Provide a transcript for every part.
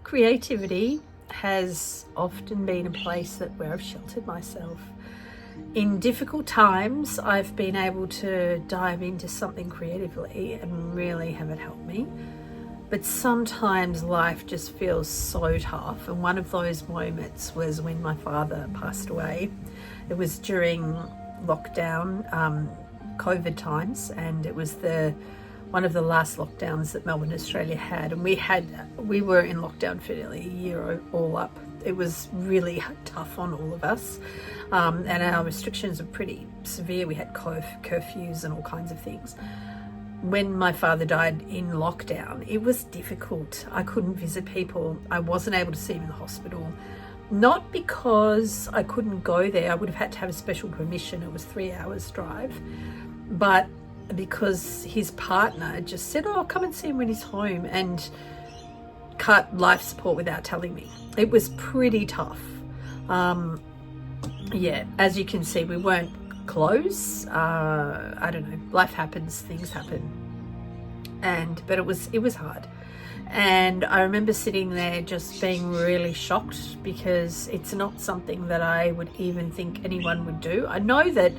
creativity has often been a place where I've sheltered myself. In difficult times, I've been able to dive into something creatively and really have it help me. But sometimes life just feels so tough. And one of those moments was when my father passed away. It was during lockdown, COVID times, and it was one of the last lockdowns that Melbourne, Australia had. And we were in lockdown for nearly a year all up. It was really tough on all of us, and our restrictions were pretty severe. We had curfews and all kinds of things. When my father died in lockdown, it was difficult. I couldn't visit people. I wasn't able to see him in the hospital. Not because I couldn't go there. I would have had to have a special permission. It was 3 hours drive. But because his partner just said, oh, come and see him when he's home, and cut life support without telling me. It was pretty tough. Yeah, as you can see, we weren't close. I don't know, life happens, things happen. But it was hard. And I remember sitting there just being really shocked, because it's not something that I would even think anyone would do. I know that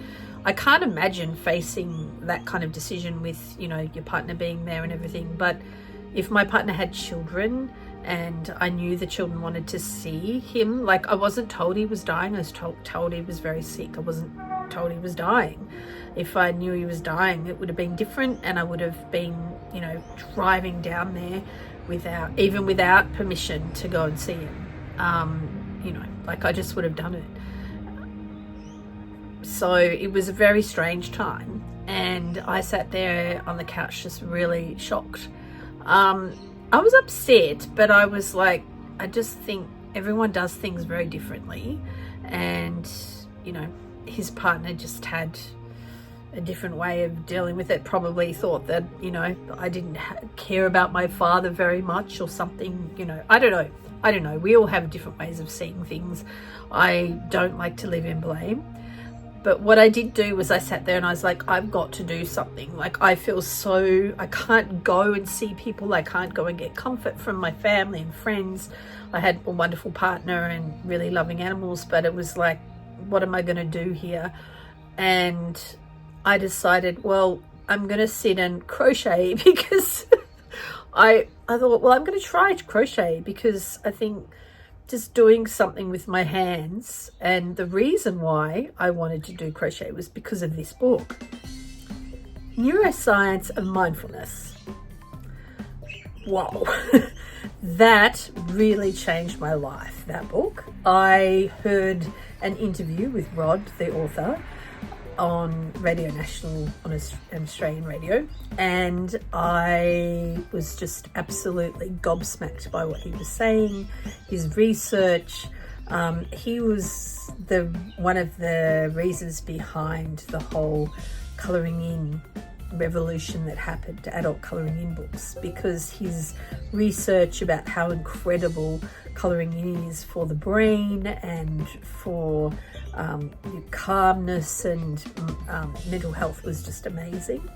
I can't imagine facing that kind of decision with, your partner being there and everything. But if my partner had children and I knew the children wanted to see him, like, I wasn't told he was dying. I was told he was very sick. I wasn't told he was dying. If I knew he was dying, it would have been different, and I would have been, driving down there without permission to go and see him. I just would have done it. So it was a very strange time, and I sat there on the couch just really shocked. I was upset, but I was like, I just think everyone does things very differently, and his partner just had a different way of dealing with it. Probably thought that I didn't care about my father very much or something. I don't know. We all have different ways of seeing things. I don't like to live in blame. But what I did do was I sat there and I was like, I've got to do something. Like, I feel I can't go and see people. I can't go and get comfort from my family and friends. I had a wonderful partner and really loving animals, but it was like, what am I going to do here? And I decided, well, I'm going to sit and crochet, because I thought, well, I'm going to try to crochet, because I think just doing something with my hands. And the reason why I wanted to do crochet was because of this book, Neuroscience of Mindfulness. Wow. That really changed my life, that book. I heard an interview with Rod, the author, on Radio National, on Australian radio, and I was just absolutely gobsmacked by what he was saying, his research. He was one of the reasons behind the whole colouring in revolution that happened to adult colouring in books, because his research about how incredible colouring in is for the brain and for calmness and mental health was just amazing.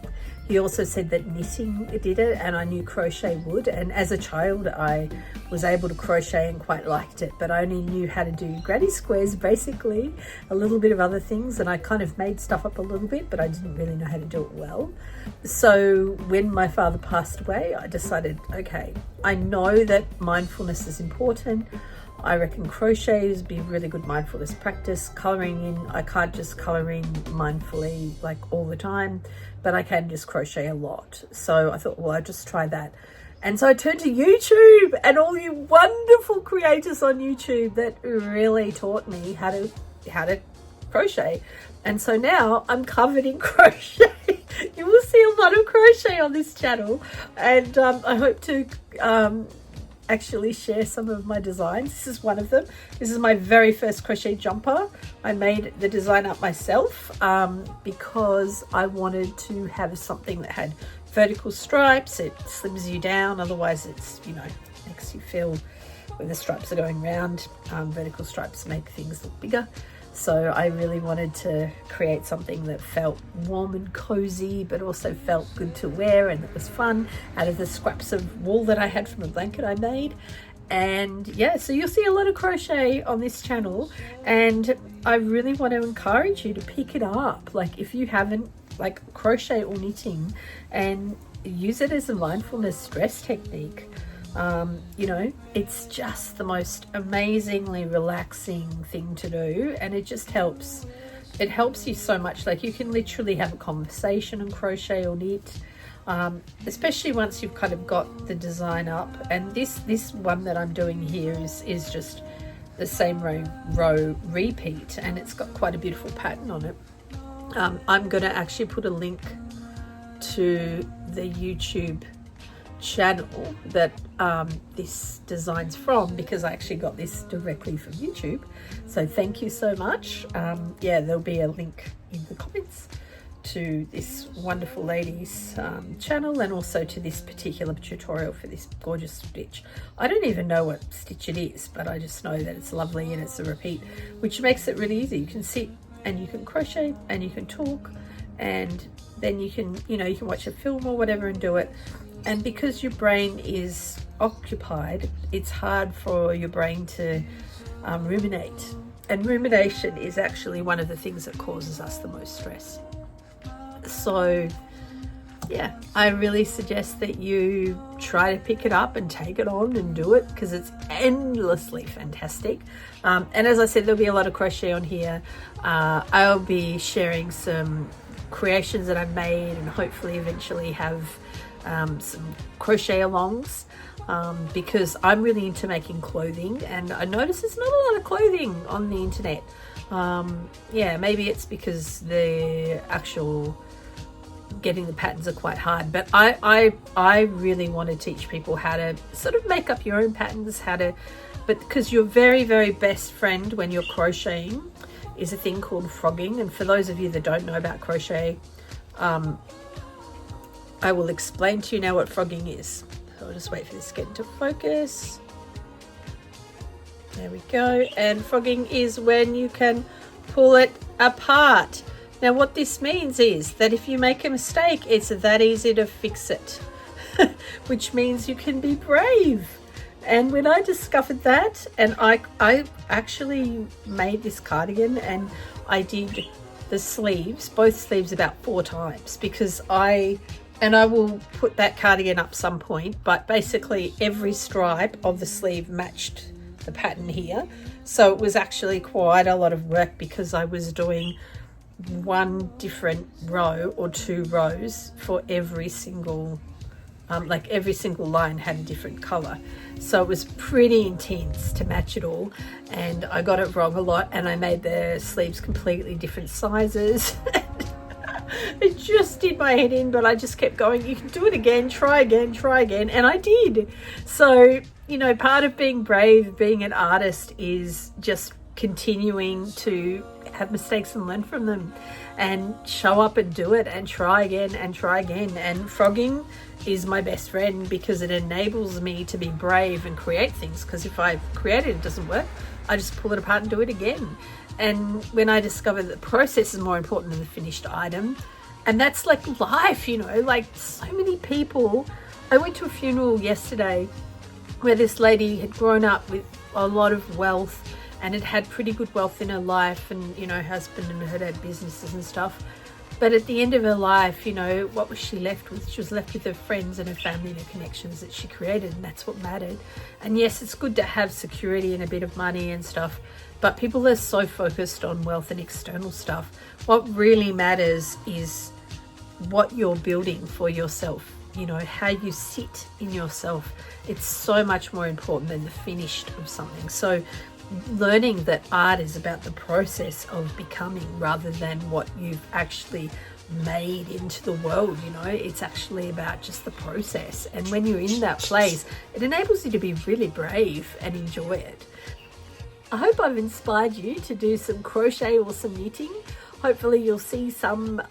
He also said that knitting did it, and I knew crochet would. And as a child, I was able to crochet and quite liked it, but I only knew how to do granny squares, basically, a little bit of other things, and I kind of made stuff up a little bit, but I didn't really know how to do it well. So when my father passed away, I decided, okay, I know that mindfulness is important. I reckon crochet would be a really good mindfulness practice. Colouring in, I can't just colour in mindfully like all the time, but I can just crochet a lot. So I thought, well, I'll just try that. And so I turned to YouTube and all you wonderful creators on YouTube that really taught me how to crochet. And so now I'm covered in crochet. You will see a lot of crochet on this channel, and I hope to actually share some of my designs. This is one of them. This is my very first crochet jumper. I made the design up myself because I wanted to have something that had vertical stripes. It slims you down, otherwise it's, makes you feel when the stripes are going round. Vertical stripes make things look bigger. So I really wanted to create something that felt warm and cozy, but also felt good to wear and that was fun, out of the scraps of wool that I had from a blanket I made. And yeah, so you'll see a lot of crochet on this channel, and I really want to encourage you to pick it up. Like, if you haven't, like, crochet or knitting, and use it as a mindfulness stress technique. You know, it's just the most amazingly relaxing thing to do, and it just helps. It helps you so much. Like, you can literally have a conversation and crochet or knit, especially once you've kind of got the design up. And this one that I'm doing here is just the same row repeat, and it's got quite a beautiful pattern on it. I'm going to actually put a link to the YouTube channel that this design's from, because I actually got this directly from YouTube, so thank you so much. Yeah, there'll be a link in the comments to this wonderful lady's channel, and also to this particular tutorial for this gorgeous stitch. I don't even know what stitch it is, but I just know that it's lovely and it's a repeat, which makes it really easy. You can sit and you can crochet and you can talk, and then you can, you know, you can watch a film or whatever and do it. And because your brain is occupied, it's hard for your brain to ruminate. And rumination is actually one of the things that causes us the most stress. So yeah, I really suggest that you try to pick it up and take it on and do it, because it's endlessly fantastic. And as I said, there'll be a lot of crochet on here. I'll be sharing some creations that I've made, and hopefully eventually have some crochet alongs, because I'm really into making clothing, and I notice there's not a lot of clothing on the internet. Yeah, maybe it's because the actual getting the patterns are quite hard, but I really want to teach people how to sort of make up your own patterns, but because your very, very best friend when you're crocheting is a thing called frogging. And for those of you that don't know about crochet, I will explain to you now what frogging is. So I'll just wait for this to get into focus. There we go. And frogging is when you can pull it apart. Now what this means is that if you make a mistake, it's that easy to fix it, which means you can be brave. And when I discovered that, and I actually made this cardigan, and I did the sleeves, both sleeves, about 4 times, because I will put that cardigan up some point, but basically every stripe of the sleeve matched the pattern here. So it was actually quite a lot of work, because I was doing one different row or 2 rows for every single like every single line had a different color, so it was pretty intense to match it all, and I got it wrong a lot, and I made the sleeves completely different sizes. It just did my head in, but I just kept going, you can do it again, try again, and I did. So, you know, part of being brave, being an artist, is just continuing to have mistakes and learn from them, and show up and do it, and try again and try again. And frogging is my best friend, because it enables me to be brave and create things, because if I've created it doesn't work, I just pull it apart and do it again. And when I discovered that the process is more important than the finished item, and that's like life, you know, like so many people. I went to a funeral yesterday where this lady had grown up with a lot of wealth, and had pretty good wealth in her life, and, you know, her husband and her had businesses and stuff. But at the end of her life, you know, what was she left with? She was left with her friends and her family and her connections that she created, and that's what mattered. And yes, it's good to have security and a bit of money and stuff, but people are so focused on wealth and external stuff. What really matters is what you're building for yourself, you know, how you sit in yourself. It's so much more important than the finished of something. So learning that art is about the process of becoming, rather than what you've actually made into the world, you know, it's actually about just the process. And when you're in that place, it enables you to be really brave and enjoy it. I hope I've inspired you to do some crochet or some knitting. Hopefully you'll see some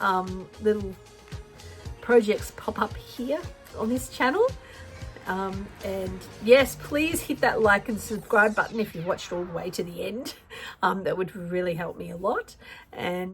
little projects pop up here on this channel. And yes, please hit that like and subscribe button if you've watched all the way to the end. That would really help me a lot. And